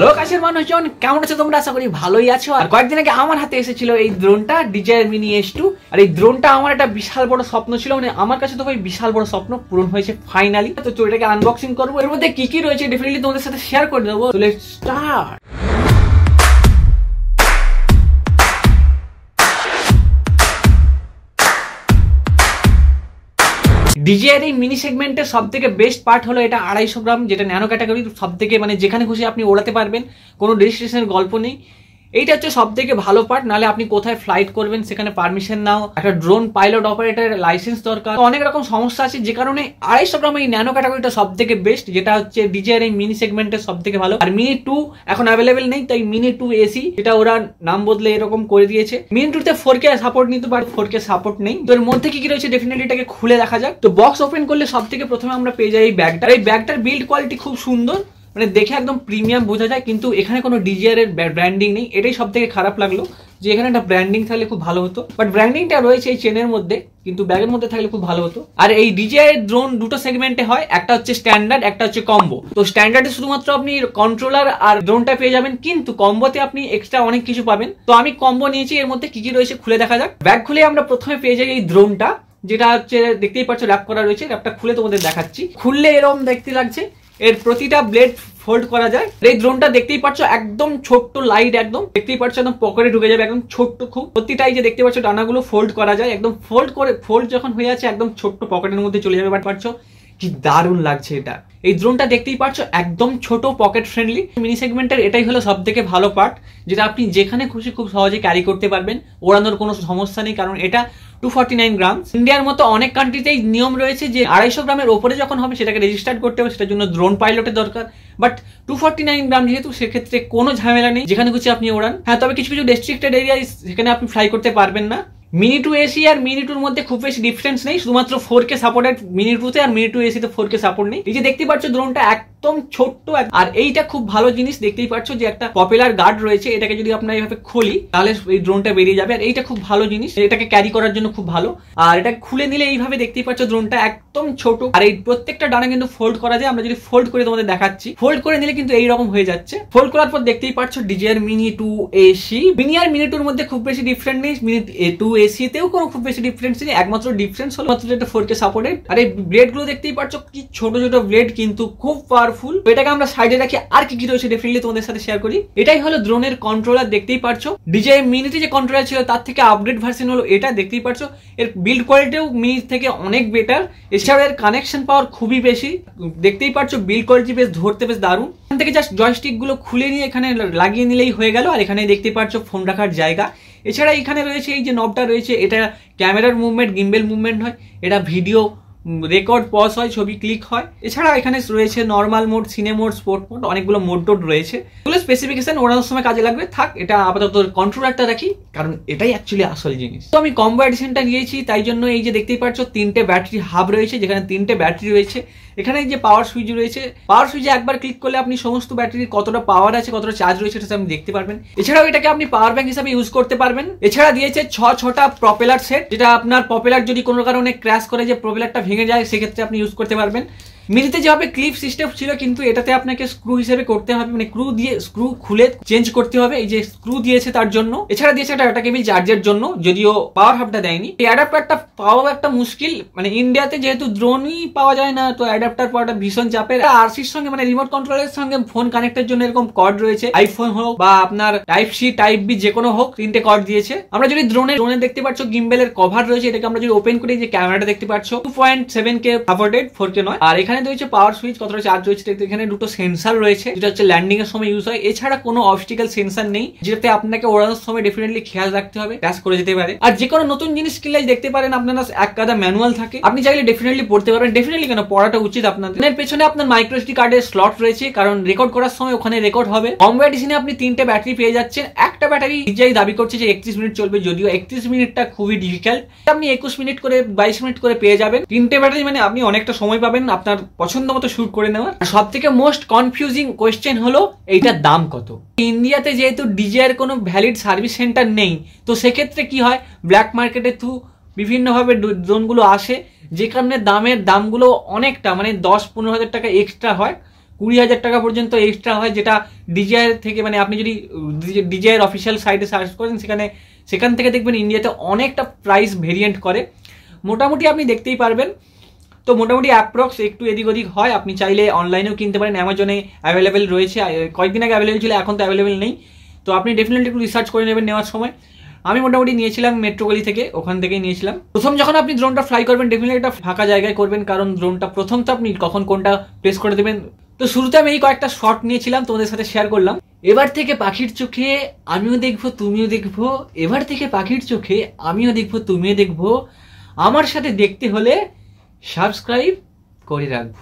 Hello কাছের মানুষজন, কেমন আছো তোমরা? আশা করি ভালোই আছো। আর কয়েকদিন আগে আমার হাতে এসেছিল এই ড্রোনটা, DJI Mini S2। আর এই ড্রোনটা আমার একটা বিশাল বড় স্বপ্ন ছিল, মানে আমার কাছে তো ভাই বিশাল বড় স্বপ্ন পূরণ হয়েছে ফাইনালি। তো এটাকে আনবক্সিং করবো, এর মধ্যে কি কি রয়েছে ডেফিনেটলি তোমাদের সাথে শেয়ার করে দেবো। তো লেটস স্টার্ট। DJI এই মিনি সেগমেন্টের সব থেকে বেস্ট পার্ট হলো এটা 250 গ্রাম, যেটা ন্যানো ক্যাটাগরি। সব থেকে মানে যেখানে খুশি আপনি ওড়াতে পারবেন, কোনো রেজিস্ট্রেশনের গল্প নেই। এইটা হচ্ছে সব থেকে ভালো পার্ট। নাহলে আপনি কোথায় ফ্লাইট করবেন, সেখানে পারমিশন নাও, একটা ড্রোন পাইলট অপারেটর লাইসেন্স দরকার, অনেক রকম সমস্যা আছে। যে কারণে 250 গ্রাম এই ন্যানো ক্যাটাগরিটা সব থেকে বেস্ট, যেটা হচ্ছে DJI এই মিনি সেগমেন্টের সব থেকে ভালো। আর মিনি 2 এখন অ্যাভেলেবেল নেই, তাই মিনি 2 AC, যেটা ওরা নাম বদলে এরকম করে দিয়েছে। মিনি 2 তে 4K সাপোর্ট নিতে পারে, 4K সাপোর্ট নেই। তো এর মধ্যে কি কি রয়েছে ডেফিনেটলি এটাকে খুলে দেখা যাক। তো বক্স ওপেন করলে সব থেকে প্রথমে আমরা পেয়ে যাই এই ব্যাগটা। এই ব্যাগটার বিল্ড কোয়ালিটি খুব সুন্দর, মানে দেখে একদম প্রিমিয়াম বোঝা যায়, কিন্তু এখানে কোনো DJI এর ব্র্যান্ডিং নেই। এটাই সব থেকে খারাপ লাগলো, যে এখানে একটা ব্র্যান্ডিং থাকলে খুব ভালো হতো। বাট ব্র্যান্ডিংটা রয়েছে এই চেনের মধ্যে, কিন্তু ব্যাগের মধ্যে থাকলে খুব ভালো হতো। আর এই DJI এর ড্রোন দুটো সেগমেন্টে হয়, একটা হচ্ছে স্ট্যান্ডার্ড, একটা হচ্ছে কম্বো। তো স্ট্যান্ডার্ডে শুধুমাত্র আপনি কন্ট্রোলার আর ড্রোনটা পেয়ে যাবেন, কিন্তু কম্বোতে আপনি এক্সট্রা অনেক কিছু পাবেন। তো আমি কম্বো নিয়েছি, এর মধ্যে কি কি রয়েছে খুলে দেখা যাক। ব্যাগ খুলে আমরা প্রথমে পেয়ে যাই এই ড্রোনটা, যেটা হচ্ছে দেখতেই পাচ্ছ র্যাপ করা রয়েছে। র্যাপটা খুলে তোমাদের দেখাচ্ছি। খুললে এরকম দেখতে লাগছে, এর প্রতিটা ব্লেড ফোল্ড করা যায়। এই ড্রোনটা দেখতেই পাচ্ছ একদম ছোট্ট, লাইট একদম দেখতেই পাচ্ছ, একদম পকেটে ঢুকে যাবে, একদম ছোট্ট খুব। প্রতিটাই যে দেখতে পাচ্ছ ডানাগুলো ফোল্ড করা যায়, একদম ফোল্ড যখন হয়ে আছে একদম ছোট্ট পকেটের মধ্যে চলে যাবে। বাট পাচ্ছ কি দারুণ লাগছে এটা। এই ড্রোনটা দেখতেই পাচ্ছ একদম ছোট, পকেট ফ্রেন্ডলি। মিনি সেগমেন্টের এটাই হলো সব থেকে ভালো পার্ট, যেটা আপনি যেখানে খুশি খুব সহজে ক্যারি করতে পারবেন, ওড়ানোর কোনো সমস্যা নেই। কারণ এটা 249 গ্রাম। ইন্ডিয়ার মতো অনেক কান্ট্রিতেই নিয়ম রয়েছে যে 250 গ্রামের ওপরে যখন হবে সেটাকে রেজিস্টার্ড করতে হবে, সেটার জন্য ড্রোন পাইলটের দরকার। বাট 249 গ্রাম যেহেতু, সেক্ষেত্রে কোনো ঝামেলা নেই, যেখানে খুশি আপনি ওড়ান। হ্যাঁ, তবে কিছু কিছু রেস্ট্রিক্টেড এরিয়া, সেখানে আপনি ফ্লাই করতে পারবেন না। মিনি 2 AC আর মিনি 2 এর মধ্যে খুব বেশি ডিফারেন্স নেই, শুধুমাত্র 4K সাপোর্টেড মিনি 2 তে, আর মিনি 2 AC তে 4K সাপোর্ট নেই। এই যে দেখতে পাচ্ছ ড্রোনটা একদম ছোট্ট। আর এইটা খুব ভালো জিনিস, দেখতেই পাচ্ছ যে একটা পপুলার গার্ড রয়েছে, এটাকে যদি আপনার এইভাবে খুলি তাহলে এই ড্রোনটা বেরিয়ে যাবে। আর এইটা খুব ভালো জিনিস, এটাকে ক্যারি করার জন্য খুব ভালো। আর এটা খুলে নিলে এইভাবে দেখতেই পাচ্ছ ড্রোনটা একদম ছোট। আর এই প্রত্যেকটা ডানা কিন্তু ফোল্ড করা যায়। আমরা যদি ফোল্ড করে তোমাদের দেখাচ্ছি, ফোল্ড করে নিলে কিন্তু এইরকম হয়ে যাচ্ছে। ফোল্ড করার পর দেখতেই পাচ্ছ DJI Mini 2 AC। মিনি আর মিনি 2 এর মধ্যে খুব বেশি ডিফারেন্স নেই, মিনি 2 AC তেও কোনো খুব বেশি ডিফারেন্স নেই। একমাত্র ডিফারেন্স হলো মাত্র এটা 4K সাপোর্টেড। আর এই ব্লেড গুলো দেখতেই পাচ্ছ কি ছোট ছোট ব্লেড, কিন্তু খুব পাওয়ারফুল। এটাকে আমরা সাইডে রাখি। আর কি কি রয়েছে ডেফিনেটলি তোমাদের সাথে শেয়ার করি। এটাই হলো ড্রোনের কন্ট্রোলার, দেখতেই পাচ্ছ। DJI মিনিতে যে কন্ট্রোলার ছিল তার থেকে আপডেট ভার্সন হলো এটা, দেখতেই পাচ্ছ। এর বিল্ড কোয়ালিটিও মিনি থেকে অনেক বেটার। এছাড়াও এর কানেকশন পাওয়ার খুবই বেশি, দেখতেই পাচ্ছ। বিল্ড কোয়ালিটি বেশ ধরতে বেশ দারুণ। এখান থেকে জাস্ট জয়স্টিক গুলো খুলে নিয়ে এখানে লাগিয়ে নিলেই হয়ে গেল। আর এখানে দেখতেই পাচ্ছ ফোন রাখার জায়গা। এছাড়া এখানে রয়েছে এই যে নবটা রয়েছে, এটা ক্যামেরার মুভমেন্ট, গিম্বেল মুভমেন্ট হয়, এটা ভিডিও রেকর্ড পজ হয়, ছবি ক্লিক হয়। এছাড়া এখানে রয়েছে নর্মাল মোড, সিনে মোড, স্পোর্ট মোড, অনেকগুলো মোড টোড রয়েছে। এগুলো স্পেসিফিকেশন ওড়ানোর সময় কাজে লাগবে। থাক, এটা আপাতত কন্ট্রোলারটা রাখি, কারণ এটাই অ্যাকচুয়ালি আসল জিনিস। তো আমি কম্বো এডিশনটা নিয়েছি, তাই জন্য এই যে দেখতেই পাচ্ছ 3টে ব্যাটারি হাব রয়েছে, যেখানে 3টে ব্যাটারি রয়েছে। এখানে যে পাওয়ার সুইচ রয়েছে, পাওয়ার সুইচে একবার ক্লিক করলে আপনি সমস্ত ব্যাটারির কতটা পাওয়ার আছে, কতটা চার্জ রয়েছে সেটা আপনি দেখতে পারবেন। এছাড়াও এটাকে আপনি পাওয়ার ব্যাংক হিসাবে ইউজ করতে পারবেন। এছাড়া দিয়েছে 6টা প্রপেলার সেট, যেটা আপনার প্রপেলার যদি কোনো কারণে ক্র্যাশ করে, যে প্রপেলারটা ভেঙে যায়, সেক্ষেত্রে আপনি ইউজ করতে পারবেন। মিনিতে যেভাবে ক্লিপ সিস্টেম ছিল, কিন্তু এটাতে আপনাকে স্ক্রু হিসেবে করতে হবে, মানে স্ক্রু খুলে চেঞ্জ করতে হবে। এই যে স্ক্রু দিয়েছে তার জন্য। এছাড়া দিয়েছে একটা ডাটা কেবল চার্জের জন্য, যদিও পাওয়ার হাবটা দেয়নি। এই অ্যাডাপ্টারটা পাওয়া একটা মুশকিল, মানে ইন্ডিয়াতে যেহেতু ড্রোনই পাওয়া যায় না, তো অ্যাডাপ্টার পাওয়াটা ভীষণ চাপের। আরসির সঙ্গে, মানে রিমোট কন্ট্রোলের সঙ্গে ফোন কানেক্টের জন্য এরকম কর্ড রয়েছে, আইফোন হোক বা আপনার টাইপ সি, টাইপ বি, যে কোনো হোক, 3টে কর্ড দিয়েছে। আমরা যদি ড্রোনে দেখতে পাচ্ছ গিম্বেলের কভার রয়েছে, এটাকে আমরা যদি ওপেন করি, যে ক্যামেরাটা দেখতে পাচ্ছ 2.7K সাপোর্টেড, 4K নয়। আর এখানে রয়েছে পাওয়ার সুইচ, কতটা চার্জ রয়েছে। এখানে দুটো সেন্সার রয়েছে, যেটা হচ্ছে ল্যান্ডিং এর সময় ইউজ হয়। এছাড়া কোনো অবস্টিক্যাল সেন্সার নেই, যেটাতে আপনাকে ওড়ানোর সময় ডেফিনেটলি খেয়াল রাখতে হবে, ক্র্যাশ করে যেতে পারে। আর যে কোনো নতুন জিনিস কিনলে দেখতে পারেন আপনারা এক কাদা ম্যানুয়াল থাকে, আপনি চাইলে ডেফিনেটলি পড়তে পারবেন। ডেফিনেটলি কেন, পড়াটা উচিত আপনাদের। এর পেছনে আপনার মাইক্রো এসডি কার্ডের স্লট রয়েছে, কারণ রেকর্ড করার সময় ওখানে রেকর্ড হবে। কম্বো এডিশনে আপনি 3টে ব্যাটারি পেয়ে যাচ্ছেন। একটা ব্যাটারি DJI দাবি করছে যে 31 মিনিট চলবে, যদিও 31 মিনিটটা খুবই ডিফিকাল্ট। আপনি 21 মিনিট করে, 22 মিনিট করে পেয়ে যাবেন। 3টে ব্যাটারি, মানে আপনি অনেকটা সময় পাবেন আপনার পছন্দ মতো শুট করে নেওয়ার। সব থেকে মোস্ট কনফিউজিং কোয়েশ্চেন হলো এইটার দাম কত। ইন্ডিয়াতে যেহেতু DJI এর কোনো ভ্যালিড সার্ভিস সেন্টার নেই, তো সেক্ষেত্রে কি হয়, ব্ল্যাক মার্কেটের থ্রু বিভিন্নভাবে ড্রোনগুলো আসে, যে কারণে দামগুলো অনেকটা, মানে 10-15 হাজার টাকা এক্সট্রা হয়। 20,000 টাকা পর্যন্ত এক্সট্রা হয়, যেটা DJI থেকে মানে আপনি যদি DJI অফিসিয়াল সাইটে সার্চ করেন সেখান থেকে দেখবেন ইন্ডিয়াতে অনেকটা প্রাইস ভেরিয়েন্ট করে। মোটামুটি আপনি দেখতেই পারবেন। তো মোটামুটি অ্যাপ্রক্স একটু এদিক ওদিক হয়। আপনি চাইলে অনলাইনেও কিনতে পারেন, অ্যামাজনে অ্যাভেলেবেল রয়েছে, কয়েকদিন আগে অ্যাভেলেবেল ছিল, এখন তো অ্যাভেলেবেল নেই। তো আপনি ডেফিনেটলি একটু রিসার্চ করে নেবেন নেওয়ার সময়। আমি মোটামুটি নিয়েছিলাম মেট্রোগলি থেকে, ওখান থেকেই নিয়েছিলাম। প্রথম যখন আপনি ড্রোনটা ফ্লাই করবেন ডেফিনেটলি একটা ফাঁকা জায়গায় করবেন, কারণ ড্রোনটা প্রথম তো আপনি কখন কোনটা প্লেস করে দেবেন। তো শুরুতে আমি এই কয়েকটা শট নিয়েছিলাম, তোমাদের সাথে শেয়ার করলাম। এবার থেকে পাখির চোখে আমিও দেখবো তুমিও দেখবো, এবার থেকে পাখির চোখে আমিও দেখবো তুমিও দেখবো। আমার সাথে দেখতে হলে সাবস্ক্রাইব করে রাখবো।